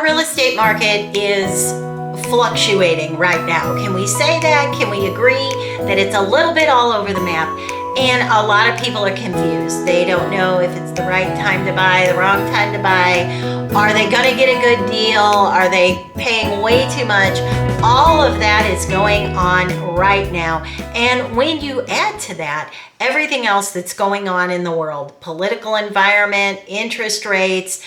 Our real estate market is fluctuating right now. Can we say that? Can we agree that it's a little bit all over the map? And a lot of people are confused. They don't know if it's the right time to buy, the wrong time to buy. Are they going to get a good deal? Are they paying way too much? All of that is going on right now. And when you add to that everything else that's going on in the world, political environment, interest rates,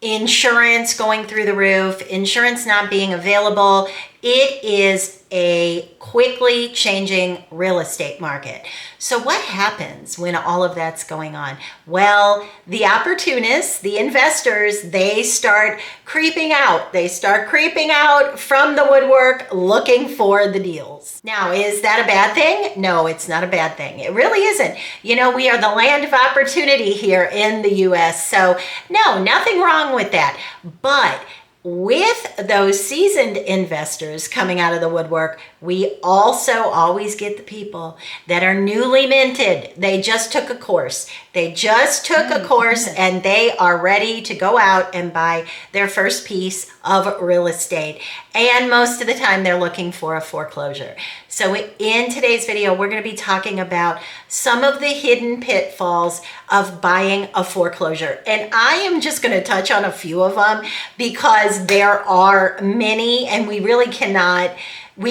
insurance going through the roof, insurance not being available, it is a quickly changing real estate market. So what happens when all of that's going on? Well, the opportunists, the investors, they start creeping out. They start creeping out from the woodwork looking for the deals. Now, is that a bad thing? No, it's not a bad thing. It really isn't. You know, we are the land of opportunity here in the US. So no, nothing wrong with that. But with those seasoned investors coming out of the woodwork, we also always get the people that are newly minted. They just took a course. And they are ready to go out and buy their first piece of real estate. And most of the time they're looking for a foreclosure. So in today's video, we're going to be talking about some of the hidden pitfalls of buying a foreclosure. And I am just going to touch on a few of them because there are many and we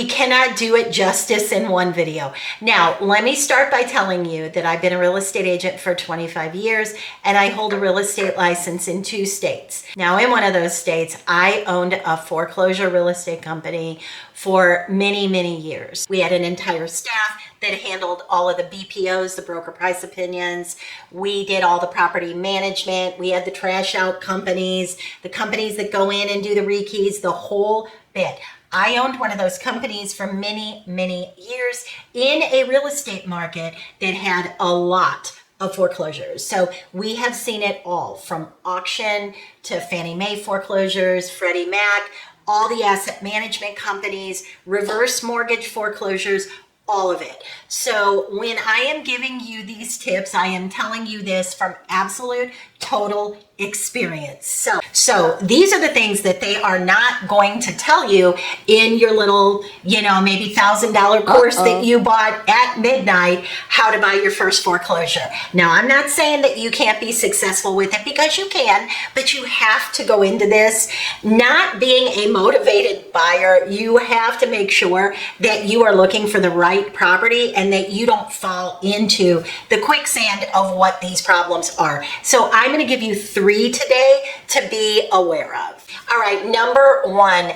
cannot do it justice in one video. Now, let me start by telling you that I've been a real estate agent for 25 years and I hold a real estate license in 2 states. Now, in one of those states, I owned a foreclosure real estate company for many, many years. We had an entire staff that handled all of the BPOs, the broker price opinions. We did all the property management. We had the trash out companies, the companies that go in and do the rekeys, the whole bit. I owned one of those companies for many, many years in a real estate market that had a lot of foreclosures. So we have seen it all from auction to Fannie Mae foreclosures, Freddie Mac, all the asset management companies, reverse mortgage foreclosures, all of it. So when I am giving you these tips, I am telling you this from absolute total experience. So these are the things that they are not going to tell you in your little, maybe $1,000 course that you bought at midnight, how to buy your first foreclosure. Now, I'm not saying that you can't be successful with it because you can, but you have to go into this not being a motivated buyer. You have to make sure that you are looking for the right property and that you don't fall into the quicksand of what these problems are. So I'm going to give you 3 today to be aware of. All right, number 1,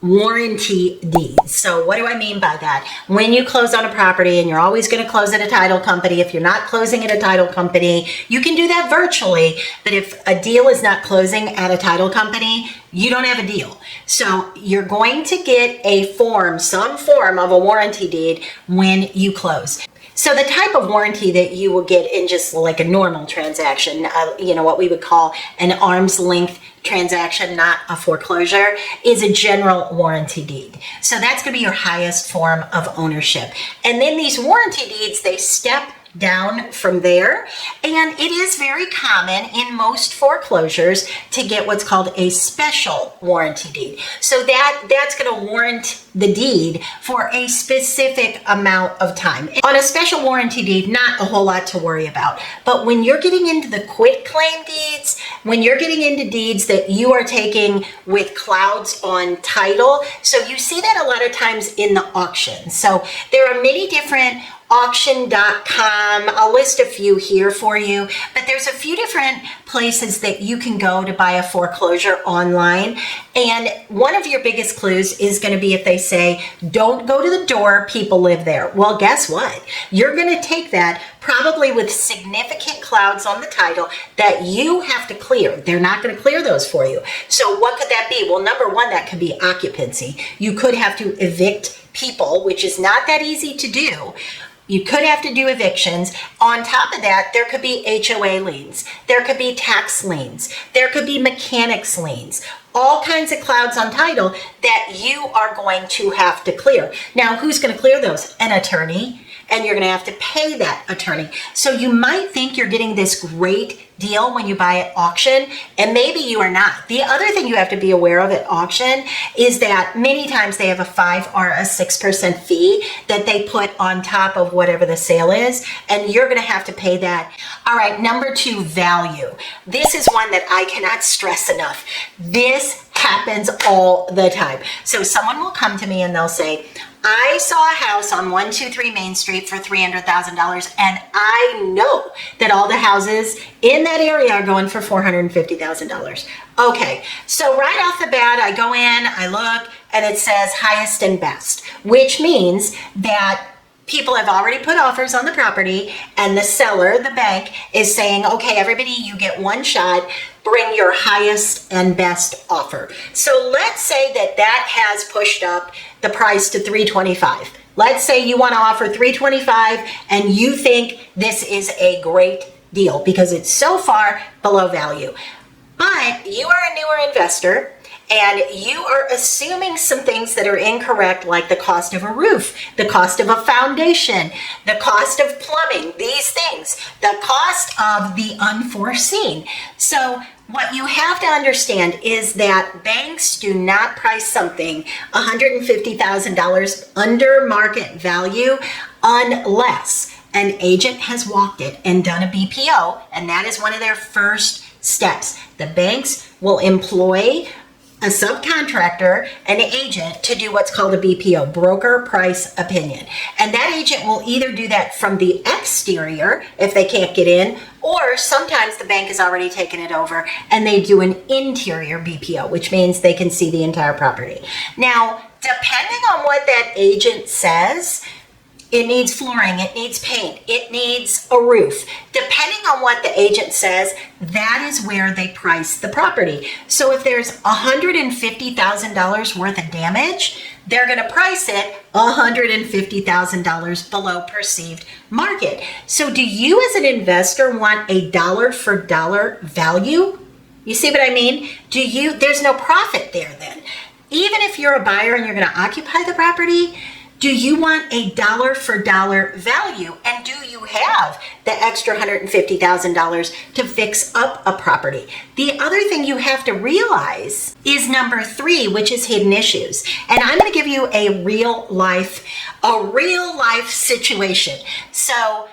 warranty deeds. So what do I mean by that? When you close on a property, and you're always going to close at a title company. If you're not closing at a title company, you can do that virtually. But if a deal is not closing at a title company, you don't have a deal. So you're going to get a form, some form of a warranty deed when you close. So the type of warranty that you will get in just like a normal transaction, what we would call an arm's length transaction, not a foreclosure, is a general warranty deed. So that's going to be your highest form of ownership. And then these warranty deeds, they step down from there. And it is very common in most foreclosures to get what's called a special warranty deed. So that's going to warrant the deed for a specific amount of time. On a special warranty deed, not a whole lot to worry about. But when you're getting into the quit claim deeds, when you're getting into deeds that you are taking with clouds on title, so you see that a lot of times in the auction. So there are many different auction.com. I'll list a few here for you, but there's a few different places that you can go to buy a foreclosure online. And one of your biggest clues is going to be if they say, don't go to the door, people live there. Well, guess what? You're going to take that probably with significant clouds on the title that you have to clear. They're not going to clear those for you. So what could that be? Well, number 1, that could be occupancy. You could have to evict people, which is not that easy to do. You could have to do evictions. On top of that, there could be HOA liens. There could be tax liens. There could be mechanics liens. All kinds of clouds on title that you are going to have to clear. Now, who's going to clear those? An attorney. and you're going to have to pay that attorney. So you might think you're getting this great deal when you buy at auction, and maybe you are not. The other thing you have to be aware of at auction is that many times they have a 5 or a 6% fee that they put on top of whatever the sale is, and you're going to have to pay that. All right, number 2, value. This is one that I cannot stress enough. This happens all the time. So someone will come to me and they'll say, I saw a house on 123 Main Street for $300,000, and I know that all the houses in that area are going for $450,000. Okay, so right off the bat, I go in, I look, and it says highest and best, which means that people have already put offers on the property, and the seller, the bank, is saying, okay, everybody, you get one shot, bring your highest and best offer. So let's say that that has pushed up the price to $325. Let's say you want to offer $325 and you think this is a great deal because it's so far below value. But you are a newer investor and you are assuming some things that are incorrect, like the cost of a roof, the cost of a foundation, the cost of plumbing, these things, the cost of the unforeseen. So what you have to understand is that banks do not price something $150,000 under market value unless an agent has walked it and done a BPO, and that is one of their first steps. The banks will employ a subcontractor, an agent, to do what's called a BPO, broker price opinion. And that agent will either do that from the exterior if they can't get in, or sometimes the bank has already taken it over and they do an interior BPO, which means they can see the entire property. Now, depending on what that agent says, it needs flooring, it needs paint, it needs a roof. Depending on what the agent says, that is where they price the property. So if there's $150,000 worth of damage, they're going to price it $150,000 below perceived market. So do you as an investor want a dollar for dollar value? You see what I mean? There's no profit there then. Even if you're a buyer and you're going to occupy the property, do you want a dollar for dollar value? And do you have the extra $150,000 to fix up a property? The other thing you have to realize is number 3, which is hidden issues. And I'm going to give you a real life situation. So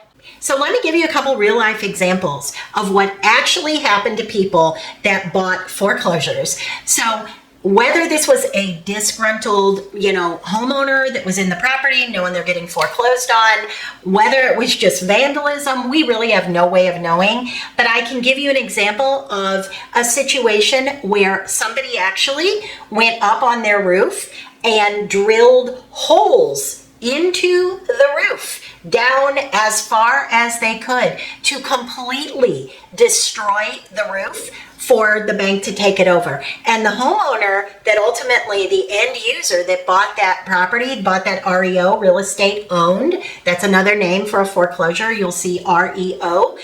let me give you a couple real life examples of what actually happened to people that bought foreclosures. So whether this was a disgruntled, homeowner that was in the property knowing they're getting foreclosed on, whether it was just vandalism, we really have no way of knowing. But I can give you an example of a situation where somebody actually went up on their roof and drilled holes into the roof down as far as they could to completely destroy the roof for the bank to take it over. And the homeowner that ultimately, the end user that bought that property, bought that REO, real estate owned, that's another name for a foreclosure, you'll see REO.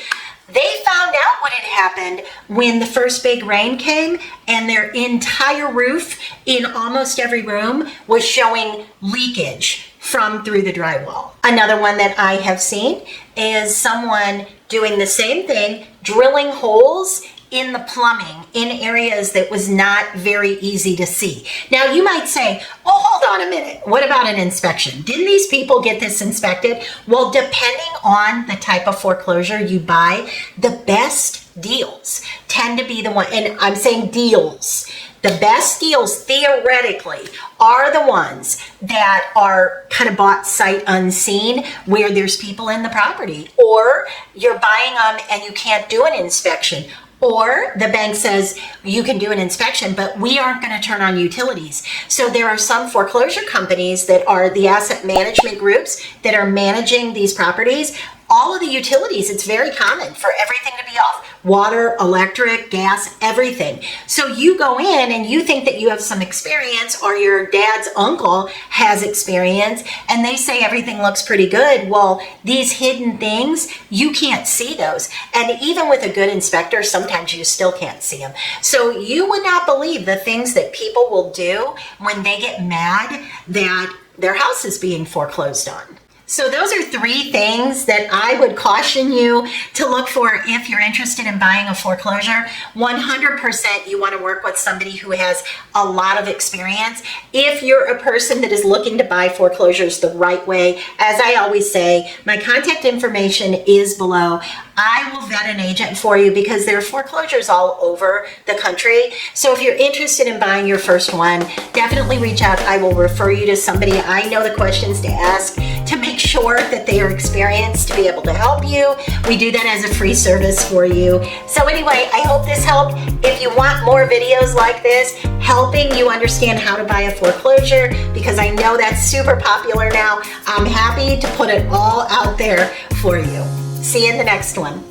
They found out what had happened when the first big rain came and their entire roof in almost every room was showing leakage from through the drywall. Another one that I have seen is someone doing the same thing, drilling holes in the plumbing in areas that was not very easy to see. Now you might say, well, hold on a minute. What about an inspection? Didn't these people get this inspected? Well, depending on the type of foreclosure you buy, the best deals tend to be the one, and I'm saying deals. The best deals theoretically are the ones that are kind of bought sight unseen, where there's people in the property, or you're buying them and you can't do an inspection. Or the bank says you can do an inspection, but we aren't going to turn on utilities. So there are some foreclosure companies that are the asset management groups that are managing these properties. All of the utilities, it's very common for everything to be off. Water, electric, gas, everything. So you go in and you think that you have some experience, or your dad's uncle has experience, and they say everything looks pretty good. Well, these hidden things, you can't see those. And even with a good inspector, sometimes you still can't see them. So you would not believe the things that people will do when they get mad that their house is being foreclosed on. So those are 3 things that I would caution you to look for if you're interested in buying a foreclosure. 100% you want to work with somebody who has a lot of experience. If you're a person that is looking to buy foreclosures the right way, as I always say, my contact information is below. I will vet an agent for you because there are foreclosures all over the country. So if you're interested in buying your first one, definitely reach out. I will refer you to somebody. I know the questions to ask to make sure that they are experienced to be able to help you. We do that as a free service for you. So anyway, I hope this helped. If you want more videos like this, helping you understand how to buy a foreclosure, because I know that's super popular now, I'm happy to put it all out there for you. See you in the next one.